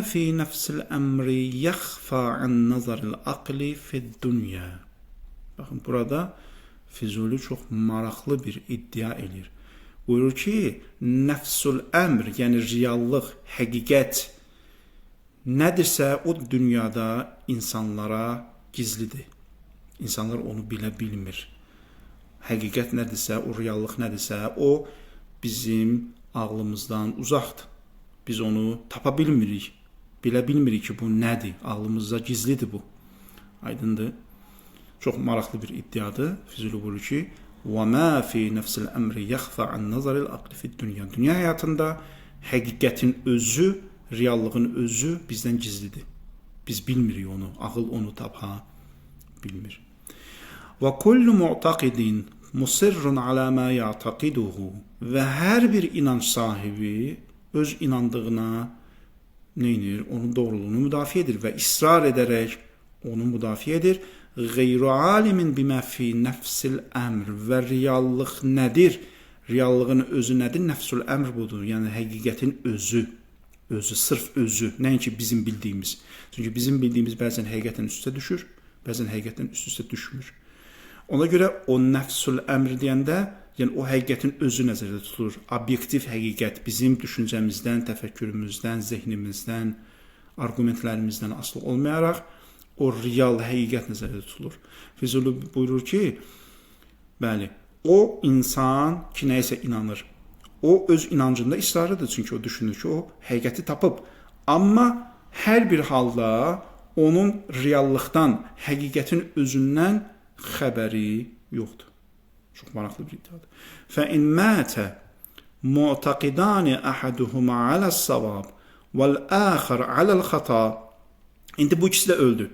fi nefsil emri yakhfa an nazaril akli fid dunya. Baxın, burada Füzuli çox maraqlı bir iddia edir. Buyurur ki, nəfsul əmr, yəni reallıq, həqiqət nədirsə o dünyada insanlara gizlidir. İnsanlar onu bilə bilmir. Həqiqət nədirsə, o reallıq nədirsə, o bizim ağlımızdan uzaqdır. Biz onu tapa bilmirik. Bilə bilmirik ki, bu nədir? Ağlımızda gizlidir bu. Aydındır. Çox maraqlı bir iddiadır. Füzuli buyurur ki, وَمَا فِي نَفْسِ الْأَمْرِ يَخْفَى عَنْ نَظَرِ الْأَقْلِ فِي الدُّنْيَا. Dünya həyatında həqiqətin özü, reallığın özü bizdən gizlidir. Biz bilmirik onu. Ağıl onu tapa bilmir. وَكُلُّ مُعْتَقِدٍ مُصِرٌ عَلَى مَا يَعْتَقِدُهُ. Və hər bir inanç sahibi öz inandığına neynir? Onun doğruluğunu müdafiə edir və israr edərək onu müdafiə edir. Qeyru alimin bimə fi nəfsil əmr. Və reallıq nədir? Reallığın özü nədir? Nəfsul əmr budur. Yəni həqiqətin özü. Özü, sırf özü. Nəinki bizim bildiyimiz. Çünki bizim bildiyimiz bəzən həqiqətin üstə düşür, bəzən həqiqətin üst-üstə düşmür. Ona görə o nəfsul əmr deyəndə, yəni o həqiqətin özü nəzərdə tutulur. Obyektiv həqiqət bizim düşüncəmizdən, təfəkkürümüzdən, zehnimizdən, argumentlərimizdən asılı olmayaraq o real həqiqət nəzərdə tutulur. Füzuli buyurur ki, bəli, o insan ki, nəyəsə inanır. O öz inancında israrlıdır, çünki o düşünür ki, o həqiqəti tapıb. Amma hər bir halda onun reallıqdan, həqiqətin özündən xəbəri yoxdur. Çox maraqlı bir iddiadır. فَإِنْ مَاتَ مُعْتَقِدَانِ أَحَدُهُمَا عَلَى الصَّوَابِ وَالْآخَرَ عَلَى الْخَطَى. İndi bu ikisi də öldü.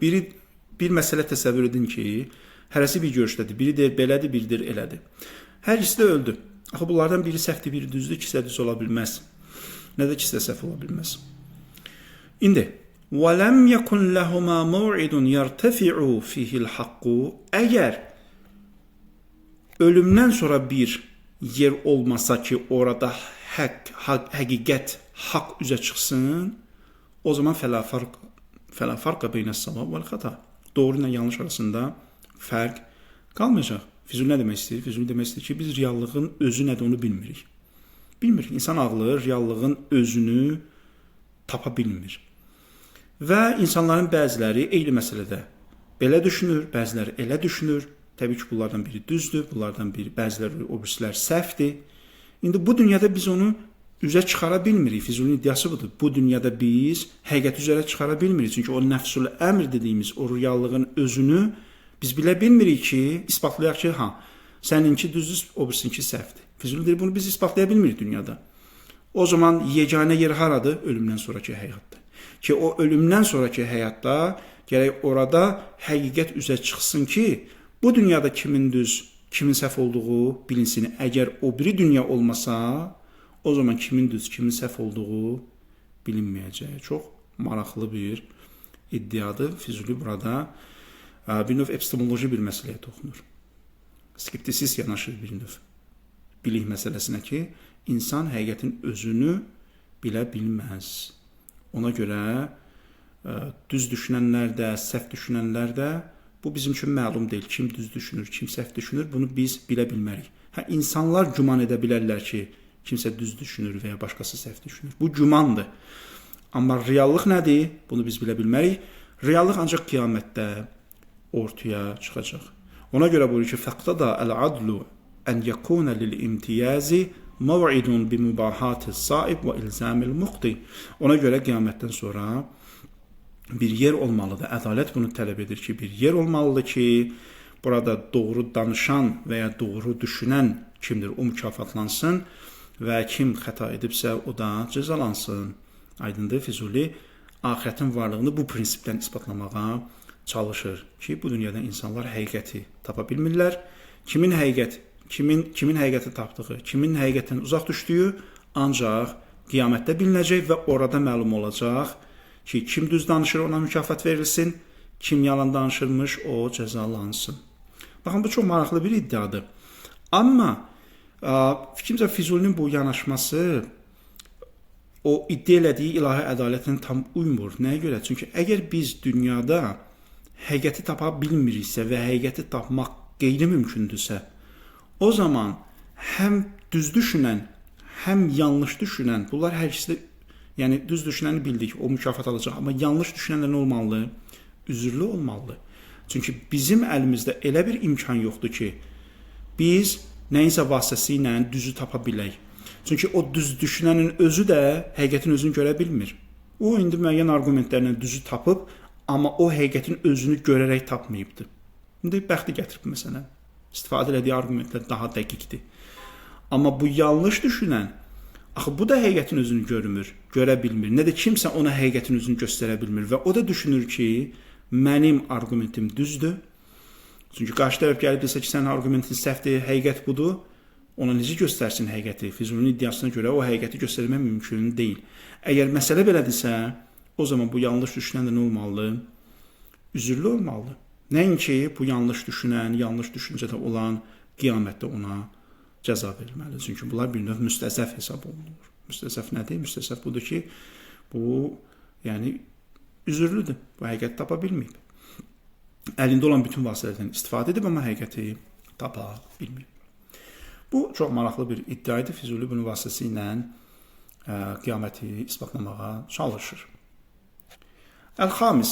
Bir məsələ təsəvvür edin ki, hərəsi bir görüşdədir. Biri deyir belədir, biri deyir elədir. Hər ikisi də öldü. Axı bunlardan biri səhvdir, biri düzdür, ikisi də düz ola bilməz. Nə də ikisi də səhv ola bilməz. İndi وَلَمْ يَكُنْ لَهُمَا مَوْعِدٌ يَرْتَفِعُ فِيهِ الْحَقُّ. Əgər ölümdən sonra bir yer olmasa ki, orada həqiqət, haqq üzə çıxsın, o zaman fələ farqa beynəs-savab vəl-xata. Doğru ilə yanlış arasında fərq qalmayacaq. Füzuli nə demək istəyir? Füzuli demək istəyir ki, biz reallığın özü nədir onu bilmirik. Bilmirik. İnsan ağlı reallığın özünü tapa bilmir. Və insanların bəziləri eyni məsələdə belə düşünür, bəziləri elə düşünür. Təbii ki, bunlardan biri düzdür, bunlardan biri, bəziləri o birisilər səhvdir. İndi bu dünyada biz onu üzə çıxara bilmirik. Füzulinin iddiası budur. Bu dünyada biz həqiqət üzərə çıxara bilmirik. Çünki o nəfsul əmr dediyimiz o reallığın özünü biz bilə bilmirik ki, isbatlayaq ki, səninki düzdür, o birisinki səhvdir. Füzuli deyir, bunu biz isbatlaya bilmirik dünyada. O zaman yeganə yer haradır? Ölümdən sonraki həyatdır. Ki o ölümdən sonraki həyatda gərək orada həqiqət üzə çıxsın ki, bu dünyada kimin düz, kimin səhv olduğu bilinsin. Əgər o biri dünya olmasa, o zaman kimin düz, kimin səhv olduğu bilinməyəcək. Çox maraqlı bir iddiadır. Füzuli burada bir növ epistemoloji bir məsələyə toxunur. Skeptisist yanaşır bir növ bilik məsələsinə ki, insan həqiqətin özünü bilə bilməz. Ona görə düz düşünənlər də, səhv düşünənlər də bu bizim üçün məlum deyil. Kim düz düşünür, kim səhv düşünür, bunu biz bilə bilmərik. İnsanlar güman edə bilərlər ki, kimsə düz düşünür və ya başqası səhv düşünür. Bu gümandır. Amma reallıq nədir? Bunu biz bilə bilmərik. Reallıq ancaq qiyamətdə ortaya çıxacaq. Ona görə buyurur ki, fəqtada əl-adlu ən yəkuna lil-imtiyazi mav'idun bi-mubahatis-saib və ilzamil-muqti. Ona görə qiyamətdən sonra bir yer olmalıdır. Ədalət bunu tələb edir ki, bir yer olmalıdır ki, burada doğru danışan və ya doğru düşünən kimdir, o mükafatlansın və kim xəta edibsə, o da cəzalansın. Aydındır, Füzuli axirətin varlığını bu prinsipdən isbatlamağa çalışır ki, bu dünyada insanlar həqiqəti tapa bilmirlər. Kimin həqiqəti tapdığı, kimin həqiqətdən uzaq düşdüyü ancaq qiyamətdə bilinəcək və orada məlum olacaq ki, kim düz danışır, ona mükafat verilsin, kim yalan danışırmış, o cəzalansın. Baxın, bu çox maraqlı bir iddiadır. Amma fikrimcə Füzulinin bu yanaşması o iddia elədiyi ilahi ədalətlə tam uymur. Nəyə görə? Çünki əgər biz dünyada həqiqəti tapa bilmiriksə və həqiqəti tapmaq qeyri-mümkündürsə, o zaman həm düz düşünən, həm yanlış düşünən, bunlar hər ikisi də, yəni düz düşünəni bildik, o mükafat alacaq, amma yanlış düşünənlər nə olmalı? Üzürlü olmalı. Çünki bizim əlimizdə elə bir imkan yoxdur ki, biz nəyinsə vasitəsilə düzü tapa bilək. Çünki o düz düşünənin özü də həqiqətin özünü görə bilmir. O indi müəyyən arqumentlərlə düzü tapıb, amma o həqiqətin özünü görərək tapmayıbdır. İndi bəxti gətirib məsələn. İstifadə etdiyi arqumentlər daha dəqiqdir. Amma bu yanlış düşünən, axı bu da həqiqətin özünü görmür, görə bilmir. Nə də kimsə ona həqiqətin özünü göstərə bilmir və o da düşünür ki, mənim arqumentim düzdür. Çünki qarşı tərəf gəlib desə ki, sənin arqumentin səhvdir, həqiqət budur. Ona necə göstərsin həqiqəti? Füzulinin iddiasına görə o həqiqəti göstərmək mümkün deyil. Əgər məsələ belədirsə, o zaman bu yanlış düşünən də nə olmalı? Üzürlü olmalı. Nəinki bu yanlış düşünən, yanlış düşüncədə olan qiyamətdə ona cəza verilməlidir. Çünki bunlar bir növ müstəzəf hesab olunur. Müstəzəf nədir? Müstəzəf budur ki, bu yəni üzürlüdür. Bu həqiqəti tapa bilməyib. Əlində olan bütün vasitələrdən istifadə edib, amma həqiqəti tapa bilməyib. Bu çox maraqlı bir iddia idi. Füzuli bunun vasitəsilə qiyaməti isbatlamağa çalışır. Əl-Xamis